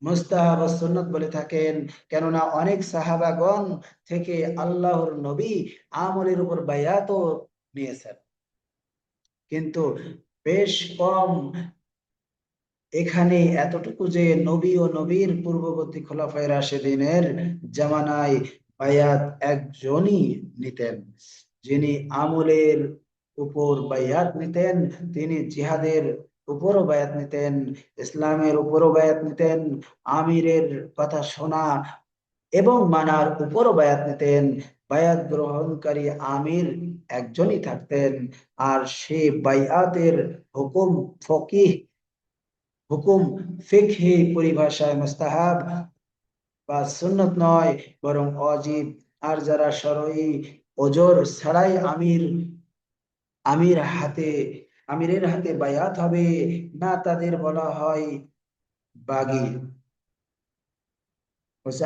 মুস্তাহাব ও সুন্নাত বলে থাকেন। কেননা অনেক সাহাবাগণ থেকে আল্লাহর নবী আমলের উপর বায়াতও নিয়েছেন, কিন্তু বেশ কম। এখানে এতটুকু যে নবী ও নবীর পূর্ববর্তী খোলাফায়ে রাশেদিনের জামানায় বায়াত একজনই নিতেন, যিনি আমলের উপর বায়াত নিতেন, তিনি জিহাদের উপরও বায়াত নিতেন, ইসলামের উপরও বায়াত নিতেন, আমিরের কথা শোনা এবং মানার উপরও বায়াত নিতেন। বায়াত গ্রহণকারী আমির একজনই থাকতেন, আর সে বায়াতের হুকুম ফকিহ হুকুম ফিকহি পরিভাষায় মুস্তাহাব বা সুন্নত নয়, বরং ওয়াজিব। আর যারা শরঈ ওজর ছাড়াই আমির হাতে আমিরের হাতে বায়াত হবে না, তাদের বলা হয় বাগী।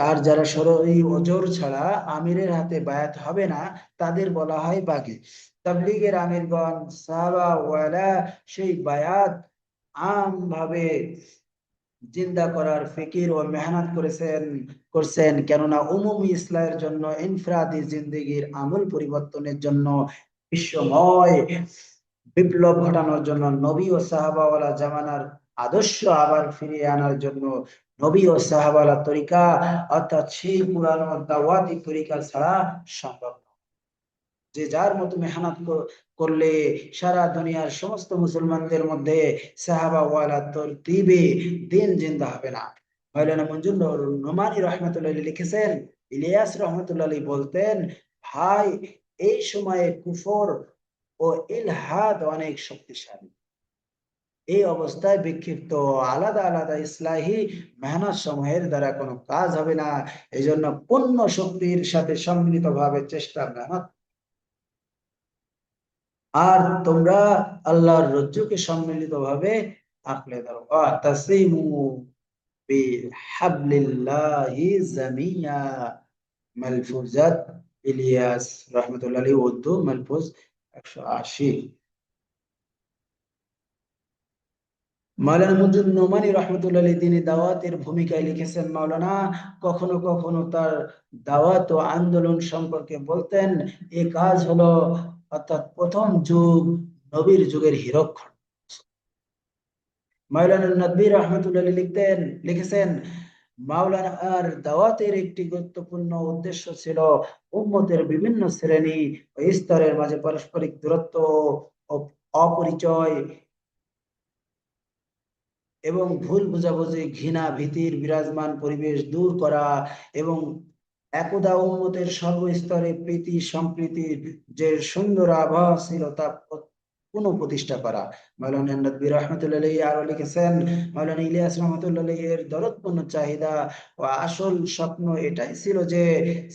আর যারা শরঈ ওজর ছাড়া আমিরের হাতে বায়াত হবে না, তাদের বলা হয় বাগী। তাবলীগের আমিরগণ সাহাবা ওয়ালা সেই বায়াত আম ভাবে জিন্দা করার ফিকির ও মেহনত করছেন। কেননা উমুমি ইসলামের জন্য, ইনফরাদি জিন্দেগির আমূল পরিবর্তনের জন্য, বিশ্বময় বিপ্লব ঘটানোর জন্য, নবী ও সাহাবাওয়ালা জামানার আদর্শ আবার ফিরিয়ে আনার জন্য, নবী ও সাহাবাওয়ালা তরিকা অর্থাৎ সেই পুরানো দাওয়াতি তরিকা ছাড়া সম্ভব নয়। যে যার মতো মেহনত করলে সারা দুনিয়ার সমস্ত মুসলমানদের মধ্যে সাহাবা ওয়ালা তরতিবে দিন জিন্দা হবে না। মাওলানা মঞ্জুর নুমানী রহমতুল্লাহ লিখেছেন, ইলিয়াস রহমতুল্লাহ আলী বলতেন, ভাই এই সময়ে কুফর ও ইলহাদ অনেক শক্তিশালী। এই অবস্থায় বিক্ষিপ্ত আলাদা আলাদা ইসলাহি মেহনত সমূহের দ্বারা কোনো কাজ হবে না। এই জন্য পূর্ণ শক্তির সাথে সম্মিলিত ভাবে চেষ্টা মেহনত, আর তোমরা আল্লাহর রজ্জুকে সম্মিলিত ভাবে আঁকড়ে ধরো। তাসিমু বিহাবলিল্লাহি জামিয়া। মালফুজাত ইলিয়াস রহমতুল্লাহ আলী, উর্দু মালফুজ 180। মাওলানা মঞ্জুর নোমানী রহমতুল্লাহ আলী তিনি দাওয়াতের ভূমিকায় লিখেছেন, মাওলানা কখনো কখনো তার দাওয়াত ও আন্দোলন সম্পর্কে বলতেন, এ কাজ হলো অর্থাৎ প্রথম যুগ নবীর যুগের হীরকখণ্ড। মাওলানা নদভী রহমতুল্লাহ আলী লিখেছেন, মাওলানার দাওয়াতের একটি গুরুত্বপূর্ণ উদ্দেশ্য ছিল উম্মতের বিভিন্ন শ্রেণী ও স্তরের মাঝে পারস্পরিক দূরত্ব ও অপরিচয় এবং ভুল বোঝাবুঝি, ঘৃণা, ভীতির বিরাজমান পরিবেশ দূর করা এবং একদা উম্মতের সর্বস্তরে প্রীতি সম্প্রীতির যে সুন্দর আবহাওয়া ছিল তা পুনঃপ্রতিষ্ঠা করা। মাওলানা নদভী রহমতুল্লাহ আলাইহি আরো লিখেছেন, মাওলানা ইলিয়াস রহমতুল্লাহ আলাইহি এর দরদপূর্ণ চাহিদা ও আসল স্বপ্ন এটাই ছিল যে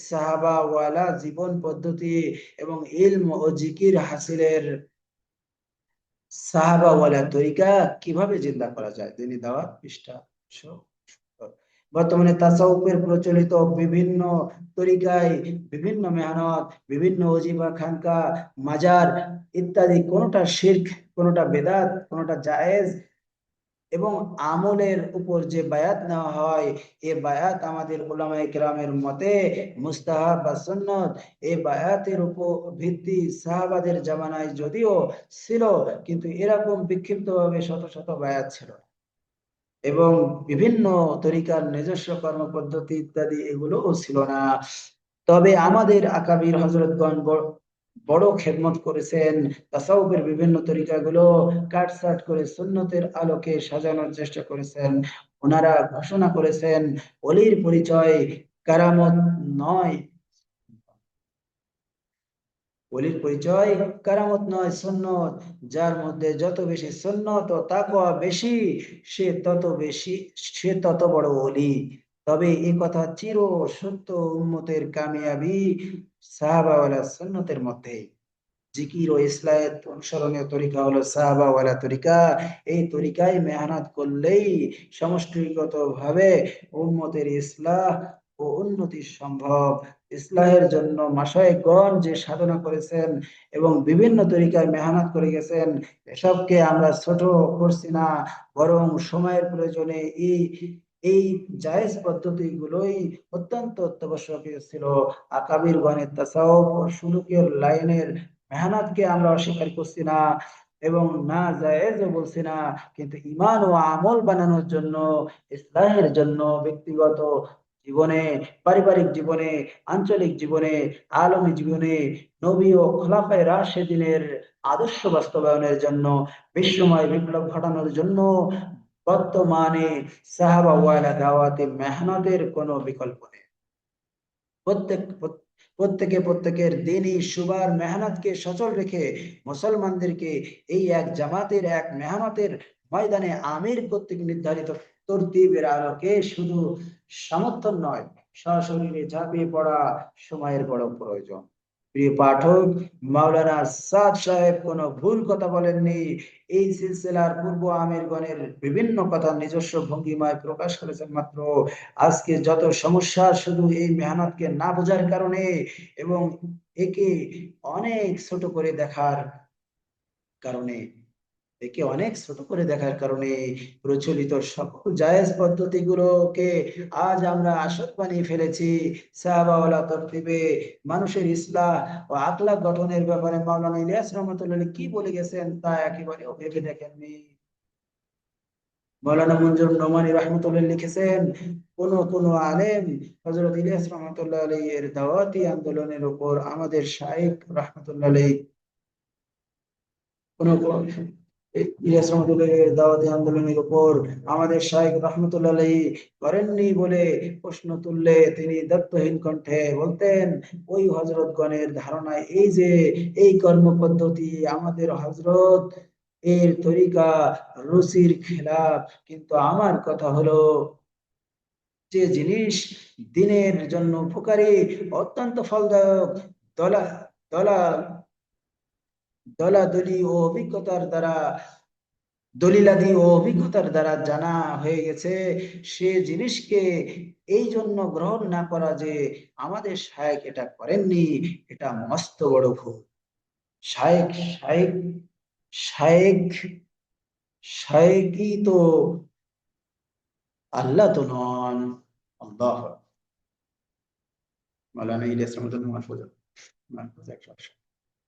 সাহাবা ওয়ালা জীবন পদ্ধতি এবং ইলম ও জিকির হাসিলের সাহাবাওয়ালা তরিকা কিভাবে জিন্দা করা যায়। তিনি দাওয়াত পৃষ্ঠা 170। বর্তমানে তাসাউফের প্রচলিত বিভিন্ন তরিকায় বিভিন্ন মেহনত, বিভিন্ন অজিবা খানকা, মাজার ইত্যাদি, কোনটা শিরক, কোনটা বেদাত, কোনটা জায়েজ, এবং আমলের উপর যে বায়াত নেওয়া হয় এ বায়াত আমাদের উলামায়ে কেরামের মতে মুস্তাহাব বা সুন্নত। এই বায়াতের উপর ভিত্তি সাহাবাদের জামানায় যদিও ছিল, কিন্তু এরকম বিক্ষিপ্ত ভাবে শত শত বায়াত ছিল না। এবং বিভিন্ন তরিকার নিজস্ব কর্মপদ্ধতি ইত্যাদি এগুলোও ছিল না। তবে আমাদের আকাবির হযরতগণ বড় খেদমত করেছেন, তাসাউফের বিভিন্ন তরিকাগুলো কাটছাট করে সুন্নতের আলোকে সাজানোর চেষ্টা করেছেন। ওনারা ঘোষণা করেছেন, ওলির পরিচয় কারামত নয়, ওলির পরিচয় কারামত নয় সুন্নত। যার মধ্যে যত বেশি সুন্নত ও তাকওয়া বেশি, সে তত বড় ওলি। তবে এই কথা চির সত্য, উম্মতের কামিয়াবি সাহাবাওয়ালা সুন্নতের মধ্যে। জিকির ও ইসলাহের অনুসরণীয় তরিকা হলো সাহাবাওয়ালা তরিকা। এই তরিকায় মেহনত করলেই সমষ্টিগত ভাবে উম্মতের ইসলাহ ও উন্নতি সম্ভব। ইসলাহের জন্য মাশায়েখগণ যে সাধনা করেছেন এবং বিভিন্ন তরিকায় মেহনত করে গেছেন, এসবকে আমরা ছোট করছি না, বরং সময়ের প্রয়োজনে এই এই জায়েজ পদ্ধতিগুলোই অত্যন্ত অত্যাবশ্যকীয় ছিল। আকাবির গণের তাসাউফ ও সুলুকের লাইনের মেহনতকে আমরা অস্বীকার করছি না এবং না জায়েজও বলছি না, কিন্তু ঈমান ও আমল বানানোর জন্য, ইসলাহের জন্য ব্যক্তিগত জীবনে, পারিবারিক জীবনে, আঞ্চলিক জীবনে, আলমী জীবনে নবী ও খোলাফায়ে রাশেদিনের আদর্শ বাস্তবায়নের জন্য, বিশ্বময় বিপ্লব ঘটানোর জন্য বর্তমানে সাহাবা ওয়ালা দাওয়াতে মেহনতের কোনো বিকল্প নেই। প্রত্যেকের দিনই সুবার মেহনতকে সচল রেখে মুসলমানদেরকে এই এক জামাতের, এক মেহনতের ময়দানে আমির কর্তৃক নির্ধারিত তরতিবের আলোকে শুধু সমর্থন নয়, সশরীরে ঝাঁপিয়ে পড়া সময়ের বড় প্রয়োজন। প্রিয় পাঠক, মাওলানা সাদ সাহেব কোনো ভুল কথা বলেননি। এই সিলসিলার পূর্ব আমিরগণের বিভিন্ন কথা নিজস্ব ভঙ্গিমায় প্রকাশ করেছেন মাত্র। আজকে যত সমস্যা শুধু এই মেহনতকে না বোঝার কারণে এবং একে অনেক ছোট করে দেখার কারণে, প্রচলিত সকল জায়েজ পদ্ধতিগুলোকে আজ আমরা আসল বানিয়ে ফেলেছি। সাহাবাওয়ালা তরতিবে মানুষের ইসলাহ ও আখলাক গঠনের ব্যাপারে মাওলানা ইলিয়াস রহমতুল্লাহ কি বলে গেছেন তা একেবারেও ভেবে দেখেননি। মাওলানা মঞ্জুর নোমানী রহমতুল্লাহ লিখেছেন, কোন আলেম হযরত ইলিয়াস রহমতুল্লাহ আলাইহি এর দাওয়াতি আন্দোলনের উপর আমাদের শাইখ রহমতুল্লাহ আলাইহি কোন ইলিয়াস রহমতুল্লাহের দাওয়াতি আন্দোলনের উপর আমাদের শাইখ রহমতুল্লাহ আলাইহি করেননি বলে প্রশ্ন তুললে তিনি দত্তহীন কণ্ঠে বলতেন, ওই হযরতগণের ধারণায় এই যে এই কর্ম পদ্ধতি আমাদের হযরত এর তরিকা রুচির খেলাফ। কিন্তু আমার কথা হলো, যে জিনিস দিনের জন্য উপকারী, অত্যন্ত ফলদায়ক, দলা দলা দলাদলি ও অভিজ্ঞতার দ্বারা দলিলাদি ও অভিজ্ঞতার দ্বারা জানা হয়ে গেছে, সে জিনিসকে এই জন্য গ্রহণ না করা যে আমাদের শায়েখ এটা করেননি, এটা মস্ত বড় ভুল। শায়েখ শায়েখ শায়েখ শায়েখই তো আল্লাহ তো নন। আল্লাহ মাওলানা ইলিয়াস রহমতুল্লাহ মাহফুজ।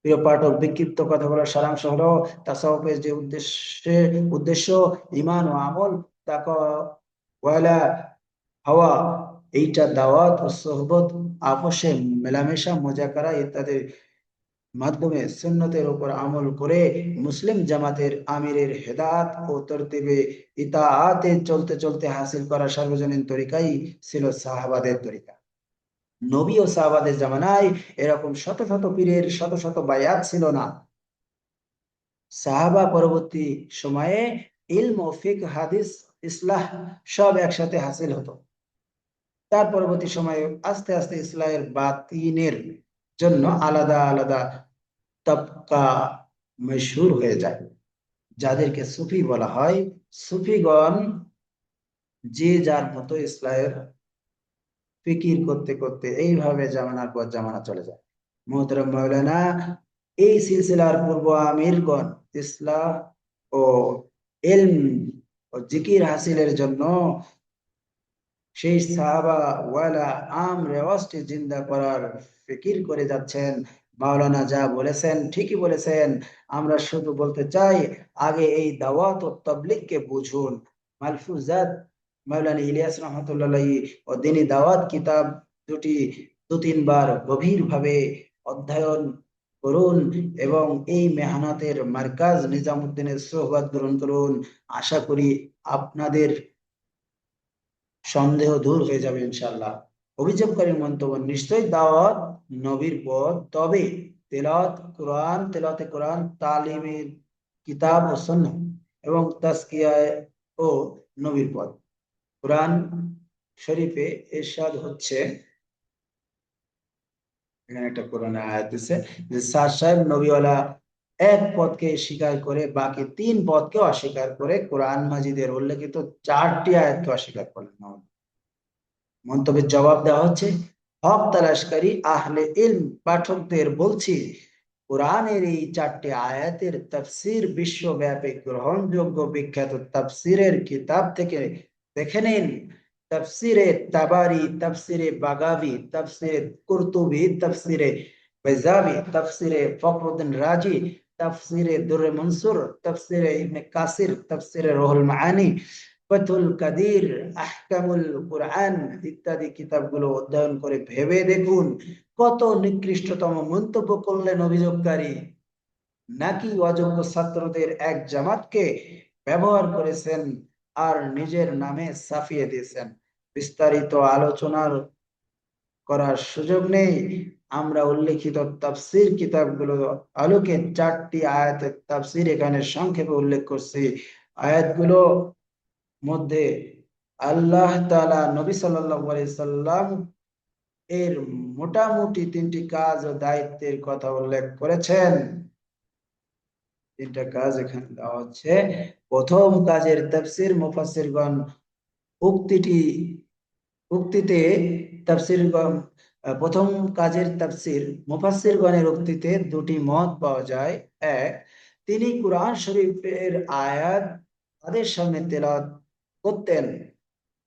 প্রিয় পাঠক, বিক্ষিপ্ত কথা বলার সারাংশ হলো, তাসাউফের যে উদ্দেশ্য ঈমান ও আমল তাকওয়ালা হওয়া, এইটা দাওয়াত ও সোহবত, আপোষে মেলামেশা, মুজাকারা ইত্যাদির মাধ্যমে সুন্নতের উপর আমল করে মুসলিম জামাতের আমিরের হেদাত ও তরতিবে ইতাআতে চলতে চলতে হাসিল করা সার্বজনীন তরিকাই ছিল সাহাবাদের তরিকা। নবী ও সাহাবাদের জামানায় এরকম শত শত পীরের শত শত বায়াত ছিল না। সাহাবা পরবর্তী সময়ে ইলম ও ফিকহ, হাদিস, ইসলাহ সব একসাথে হাসিল হতো। তার পরবর্তী সময়ে আস্তে আস্তে ইসলামের বাতিনের জন্য আলাদা আলাদা তবকা মশহুর হয়ে যায়, যাদেরকে সুফি বলা হয়। সুফিগণ যে যার মতো ইসলামের ফিকির করতে করতে এইভাবে জামানার পর জামানা চলে যায়। মোহতরম মাওলানা, এই সিলসিলার পূর্ব আমিরগণ ইসলাহ ও ইলম ও জিকির হাসিলের জন্য সেই সাহাবা ওয়ালা আম রেওয়াজটি জিন্দা করার ফিকির করে যাচ্ছেন। মাওলানা যা বলেছেন ঠিকই বলেছেন। আমরা শুধু বলতে চাই, আগে এই দাওয়াত ও তাবলীগকে বুঝুন। মালফুজাত মাওলানা ইলিয়াস রহমতুল্লাহ আলাইহি ও দ্বীনি দাওয়াত কিতাব দুটি দু তিনবার গভীরভাবে অধ্যয়ন করুন এবং এই মেহনতের মার্কাজ নিজামুদ্দিনের সোহবত গ্রহণ করুন। আশা করি আপনাদের সন্দেহ দূর হয়ে যাবে ইনশাআল্লাহ। অভিযোগকারীর মন্তব্য, নিশ্চয়ই দাওয়াত নবীর পথ, তবে তেলাওয়াতে কোরআন, তালিমের কিতাব ও সুন্নাহ এবং তাজকিয়ায় ও নবীর পথ। কোরআন শরীফে ইরশাদ হচ্ছে, এখানে একটা কোরআন আয়াত দিচ্ছে যে স্যার সাহেব নবীওয়ালা এক পদকে স্বীকার করে বাকি তিন পদকে অস্বীকার করে কোরআন মাজিদের উল্লেখিত 4টি আয়াতকে অস্বীকার করলেন। মন্তব্যের জবাব দেওয়া হচ্ছে, হক তালাশকারী আহলে ইলম পাঠকদের বলছি, কোরআনের এই 4টি আয়াতের তাফসির বিশ্বব্যাপী গ্রহণযোগ্য বিখ্যাত তাফসিরের কিতাব থেকে দেখে নিন। তাফসিরে তাবারি, তাফসিরে বাগাবি, তাফসিরে কুরতুবি, তাফসিরে বাইজাবি, তাফসিরে ফখরুদ্দিন রাজি, তাফসিরে দুররে মনসুর, তাফসিরে ইবনে কাসির, তাফসিরে রুহুল মাআনি, ফাথুল কাদির, আহকামুল কুরআন ইত্যাদি কিতাবগুলো অধ্যয়ন করে ভেবে দেখুন, কত নিকৃষ্টতম মন্তব্য করলেন অভিযোগকারী। নাকি অযোগ্য ছাত্রদের এক জামাতকে ব্যবহার করেছেন আর নিজের নামে ছাপিয়ে দিয়েছেন। বিস্তারিত আলোচনার করার সুযোগ নেই। আমরা উল্লেখিত তাফসির কিতাবগুলো আলোকে 4টি আয়াতের তাফসির এখানে সংক্ষেপে উল্লেখ করছি। আয়াতগুলো মধ্যে আল্লাহ তাআলা নবী সাল্লাল্লাহু আলাইহি সাল্লাম এর মোটামুটি 3টি কাজ ও দায়িত্বের কথা উল্লেখ করেছেন। 3টা কাজ এখানে দেওয়া হচ্ছে। প্রথম কাজের তাফসির মুফাসসিরগণ উক্তিটি উক্তিতে তাফসিরগণ প্রথম কাজের তাফসির মুফাসসিরগণের উক্তিতে দুটি মত পাওয়া যায়। এক, তিনি কুরআন শরীফের আয়াত তাদের সামনে তেলাওয়াত করতেন।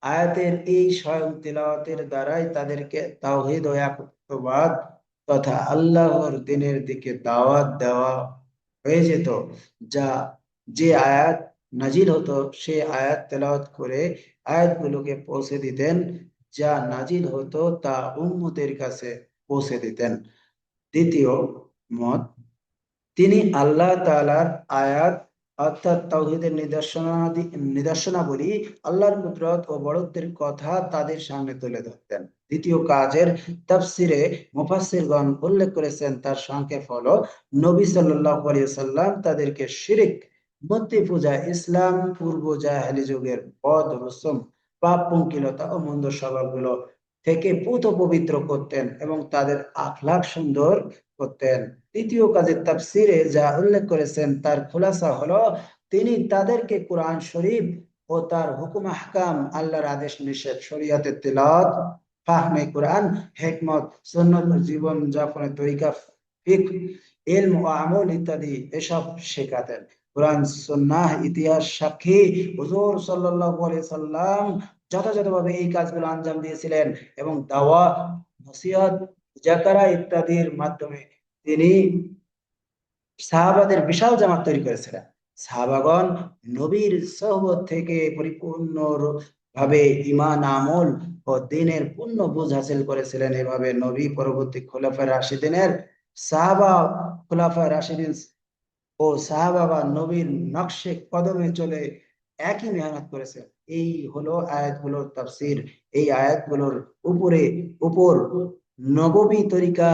আয়াতের এই স্বয়ং তেলাওয়াতের দ্বারাই তাদেরকে তাওহীদ ও একত্ববাদ তথা আল্লাহর দ্বীনের দিকে দাওয়াত দেওয়া হয়ে যেত। যা যে আয়াত নাজিল হতো সে আয়াত তেলাওয়াত করে আয়াতগুলোকে পৌঁছে দিতেন, যা নাজিল হতো তা উম্মতের কাছে পৌঁছে দিতেন। দ্বিতীয় মত, তিনি আল্লাহ তাআলার আয়াত অর্থাৎ তাওহীদের নিদর্শনাবলী, আল্লাহর কুদরত ও বড়ত্বের কথা তাদের সামনে তুলে ধরতেন। দ্বিতীয় কাজের তাফসিরে মুফাসসিরগণ উল্লেখ করেছেন, তার সংক্ষেপ হলো, নবী সাল্লাল্লাহু আলাইহি সাল্লাম তাদেরকে শিরিক, মূর্তি পূজা, ইসলাম পূর্ব জাহেলি যুগের বদ রসম, পাপ পঙ্কিলতা ও মন্দ স্বভাবগুলো থেকে পূত পবিত্র করতেন এবং তাদের আখলাক সুন্দর করতেন। তৃতীয় কাজের তাফসিরে যা উল্লেখ করেছেন তার খুলাসা হলো, তিনি তাদেরকে কোরআন শরীফ ও তার হুকুম আহকাম, আল্লাহর আদেশ নিষেধ, শরীয়তের তিলাওয়াত, ফাহমে কোরআন, হিকমত, সুন্নত, জীবন যাপনের তরিকা, ফিকহ, ইলম ও আমল ইত্যাদি এসব শেখাতেন। কোরআন সুন্নাহ ইতিহাস সাক্ষী, হুজুর সাল্লাল্লাহু আলাইহি সাল্লাম যথাযথভাবে এই কাজগুলো আঞ্জাম দিয়েছিলেন এবং দাওয়া, নসিহত, জাকারা ইত্যাদির মাধ্যমে তিনি সাহাবাদের বিশাল জামাত তৈরি করেছিলেন। সাহাবাগণ নবীর সোহবত থেকে পরিপূর্ণ ভাবে ঈমান, আমল ও দ্বীনের পূর্ণ বুঝ হাসিল করেছিলেন। এভাবে নবী পরবর্তী খোলাফায়ে রাশিদিনের সাহাবা, খোলাফায়ে রাশিদিন ও সাহাবা নবীর নকশে কদমে চলে একই মেহনত করেছে। এই হলো আয়াতগুলোর তাফসীর। এই আয়াতগুলোর উপরে উপর নববী তরিকা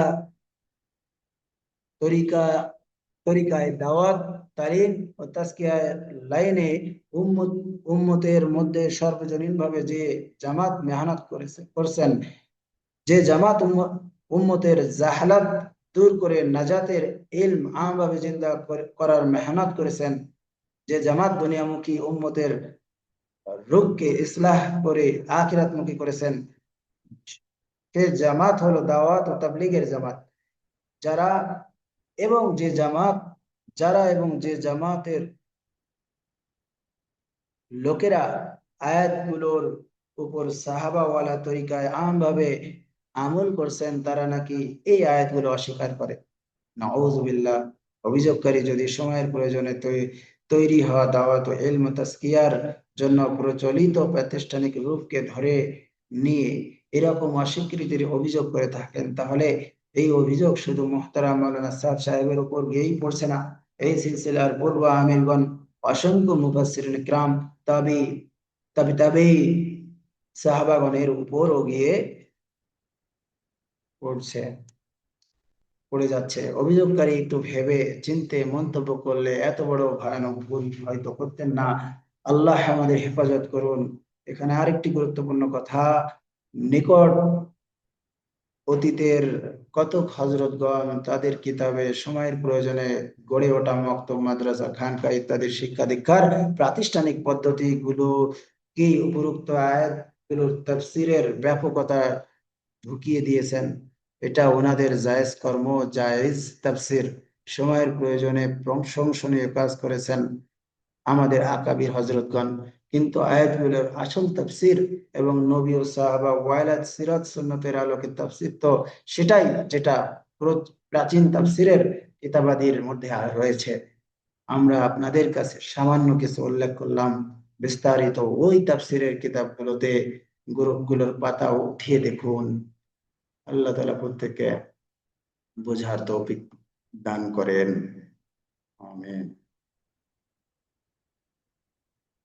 তরিকা তরিকায় দাওয়াত, তালিম ও তাজকিয়ার লাইনে উম্মতের মধ্যে সর্বজনীনভাবে যে জামাত মেহনত করছেন, যে জামাত উম্মতের জাহালাত দূর করে নাজাতের ইলম আমভাবে জিন্দা করার মেহনত করেছেন, যে জামাত দুনিয়ামুখী উম্মতের রূপকে ইসলাহ করে আখিরাতমুখী করেছেন, সে জামাত হলো দাওয়াত ও তাবলীগের জামাত। যারা এবং যে জামাতের লোকেরা আয়াতগুলোর উপর সাহাবাওয়ালা তরিকায় আমভাবে আমল করছেন, তারা নাকি এই আয়াতগুলো অস্বীকার করে। নাউযুবিল্লাহ। অভিযোগকারী যদি সময়ের প্রয়োজনে তৈরি হওয়া দাওয়াত ও ইলম তাজকিয়ার জন্য প্রচলিত প্রাতিষ্ঠানিক রূপকে ধরে নিয়ে এরকম অস্বীকৃতির অভিযোগ করে থাকেন, তাহলে এই অভিযোগ শুধু মুহতারাম মাওলানা সাদ সাহেবের উপর গিয়েই পড়ছে না। এই সিলসিলার পূর্ব আমিরগণ, অসংখ্য মুফাসসিরিন কিরাম, তাবি তাবি সাহাবাগণের উপরও গিয়ে পড়ছে, পড়ে যাচ্ছে। অভিযোগকারী একটু ভেবে চিন্তে মন্তব্য করলে এত বড় ভয়ানক ভুল হয়তো করতেন না। আল্লাহ আমাদের হেফাজত করুন। এখানে আরেকটি গুরুত্বপূর্ণ কথা, নিকট অতীতের কতক হযরতগণ তাদের কিতাবে সময়ের প্রয়োজনে গড়ে ওঠা মক্তব, মাদ্রাসা, খানকা ইত্যাদির শিক্ষা দীক্ষার প্রাতিষ্ঠানিক পদ্ধতিগুলো কি উপরোক্ত আয়াতগুলোর তাফসীরের ব্যাপকতা ঢুকিয়ে দিয়েছেন। এটা ওনাদের জায়েজ কর্ম, জায়েজ তাফসীর। সময়ের প্রয়োজনে প্রশংসনীয় কাজ করেছেন আমাদের আকাবির হযরতগণ, কিন্তু আয়াতগুলোর আসল তাফসীর এবং নবী ও সাহাবা ওয়ালাদ সিরাত সুন্নতের আলোকে তাফসীর তো সেটাই, যেটা প্রাচীন তাফসীরের কিতাবাদির মধ্যে রয়েছে। আমরা আপনাদের কাছে সামান্য কিছু উল্লেখ করলাম, বিস্তারিত ওই তাফসীরের কিতাবগুলোতে গ্রুপগুলোর পাতা উঠিয়ে দেখুন। আল্লাহ তাআলা প্রত্যেককে বোঝার তৌফিক দান করেন। আমিন।